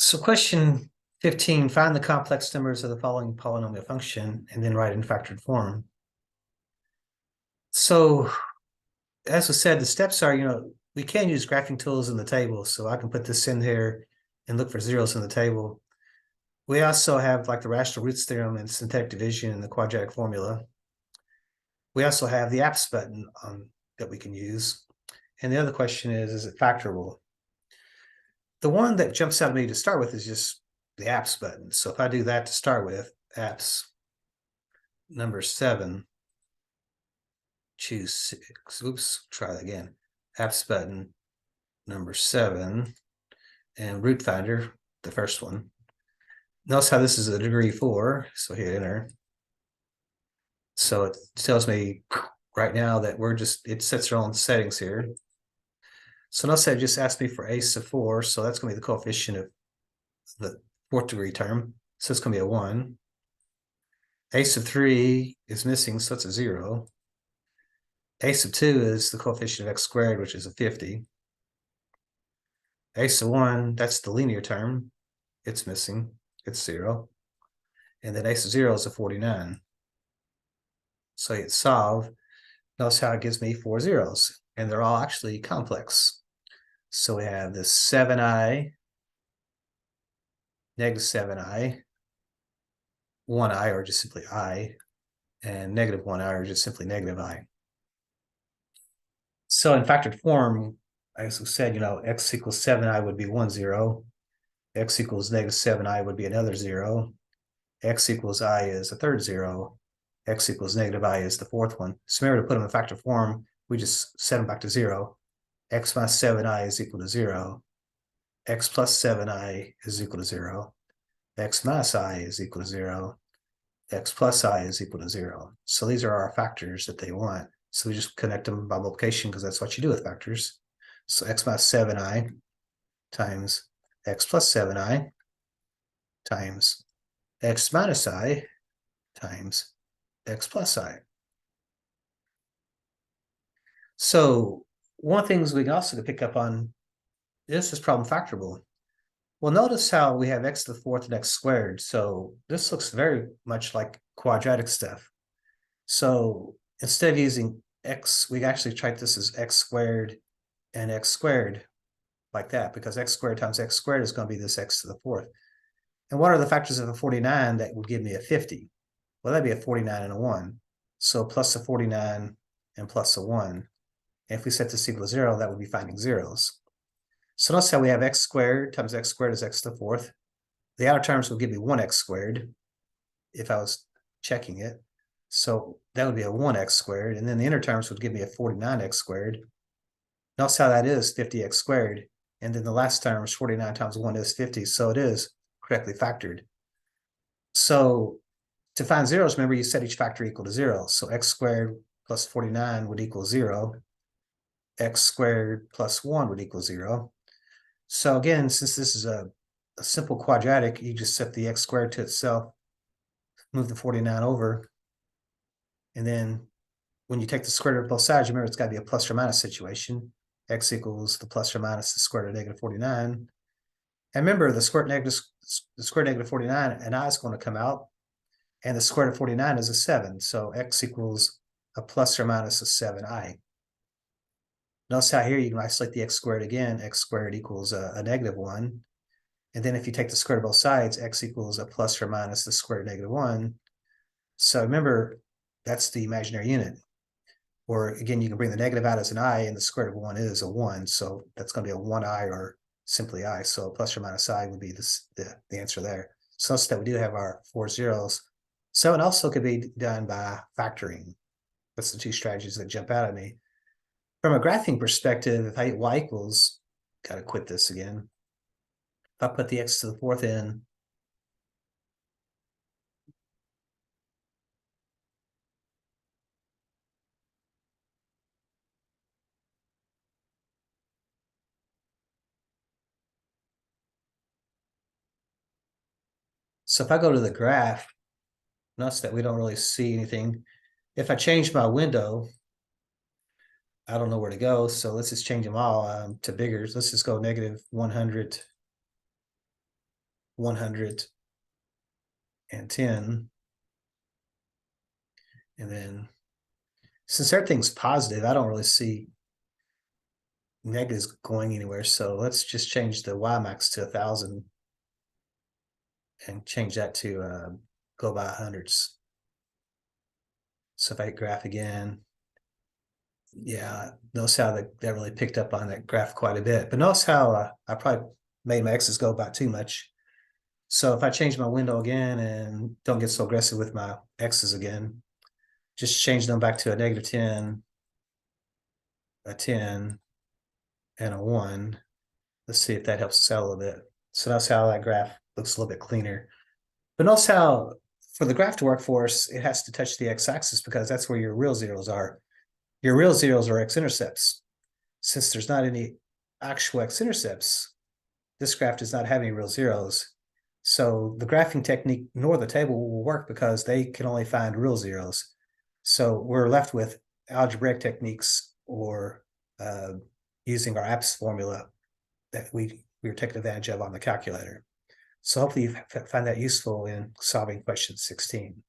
So question 15, find the complex numbers of the following polynomial function and then write in factored form. So as I said, the steps are, we can use graphing tools in the table. So I can put this in here and look for zeros in the table. We also have like the rational roots theorem and synthetic division and the quadratic formula. We also have the apps button that we can use. And the other question is it factorable? The one that jumps out at me to start with is just the apps button. So if I do that to start with, apps number 7, choose 6. Oops, try that again. Apps button number 7 and root finder, the first one. Notice how this is a degree 4, so hit enter. So it tells me right now that it sets their own settings here. So notice that it just asked me for a sub 4, so that's going to be the coefficient of the 4th degree term. So it's going to be a 1. A sub 3 is missing, so it's a 0. A sub 2 is the coefficient of x squared, which is a 50. A sub 1, that's the linear term. It's missing. It's 0. And then a sub 0 is a 49. So hit solve. Notice how it gives me 4 zeros. And they're all actually complex. So we have this 7i, negative 7i, 1i, or just simply I, and negative 1i, or just simply negative I. So in factored form, as we said, x equals 7i would be 1 0. X equals negative 7i would be another 0. X equals I is a third 0. X equals negative I is the fourth one. So remember, to put them in factor form, we just set them back to 0. X minus 7i is equal to 0. X plus 7i is equal to 0. X minus I is equal to 0. X plus I is equal to 0. So these are our factors that they want. So we just connect them by multiplication because that's what you do with factors. So x minus 7i times x plus 7i times x minus I times x plus I. So one of the things we can also pick up on, this is problem factorable. Well, notice how we have x to the 4th and x squared. So this looks very much like quadratic stuff. So instead of using x, we actually tried this as x squared and x squared like that, because x squared times x squared is going to be this x to the 4th. And what are the factors of a 49 that would give me a 50? Well, that'd be a 49 and a 1. So plus a 49 and plus a 1. And if we set this equal to 0, that would be finding zeros. So notice how we have x squared times x squared is x to the 4th. The outer terms will give me 1x squared if I was checking it. So that would be a 1x squared. And then the inner terms would give me a 49x squared. Notice how that is 50x squared. And then the last term is 49 times 1 is 50. So it is correctly factored. So to find zeros, remember you set each factor equal to 0. So x squared plus 49 would equal 0. X squared plus 1 would equal 0. So again, since this is a simple quadratic, you just set the x squared to itself, move the 49 over, and then when you take the square root of both sides, remember it's got to be a plus or minus situation. X equals the plus or minus the square root of negative 49. And remember, the square root of negative 49, an I is going to come out, and the square root of 49 is a 7. So x equals a plus or minus a 7i. Notice how here you can isolate the x squared again. X squared equals a negative 1. And then if you take the square root of both sides, x equals a plus or minus the square root of negative 1. So remember, that's the imaginary unit. Or again, you can bring the negative out as an I, and the square root of 1 is a 1. So that's going to be a 1i or simply I. So plus or minus I would be the answer there. So notice that we do have our 4 zeros. So it also could be done by factoring. That's the two strategies that jump out at me. From a graphing perspective, if I hit y equals, got to quit this again. If I put the x to the 4th in, so if I go to the graph, notice that we don't really see anything. If I change my window, I don't know where to go. So let's just change them all to bigger. Let's just go negative 100 110. And then since everything's positive, I don't really see negatives going anywhere. So let's just change the Y max to 1,000 and change that to go by hundreds. So if I graph again, yeah, notice how that really picked up on that graph quite a bit. But notice how I probably made my X's go by too much. So if I change my window again and don't get so aggressive with my X's again, just change them back to a -10, a 10, and a 1. Let's see if that helps us out a little bit. So that's how that graph looks a little bit cleaner. But notice how for the graph to work for us, it has to touch the x-axis because that's where your real zeros are. Your real zeros are x-intercepts. Since there's not any actual x-intercepts, this graph does not have any real zeros. So the graphing technique nor the table will work because they can only find real zeros. So we're left with algebraic techniques or using our APS formula that we were taking advantage of on the calculator. So hopefully you find that useful in solving question 16.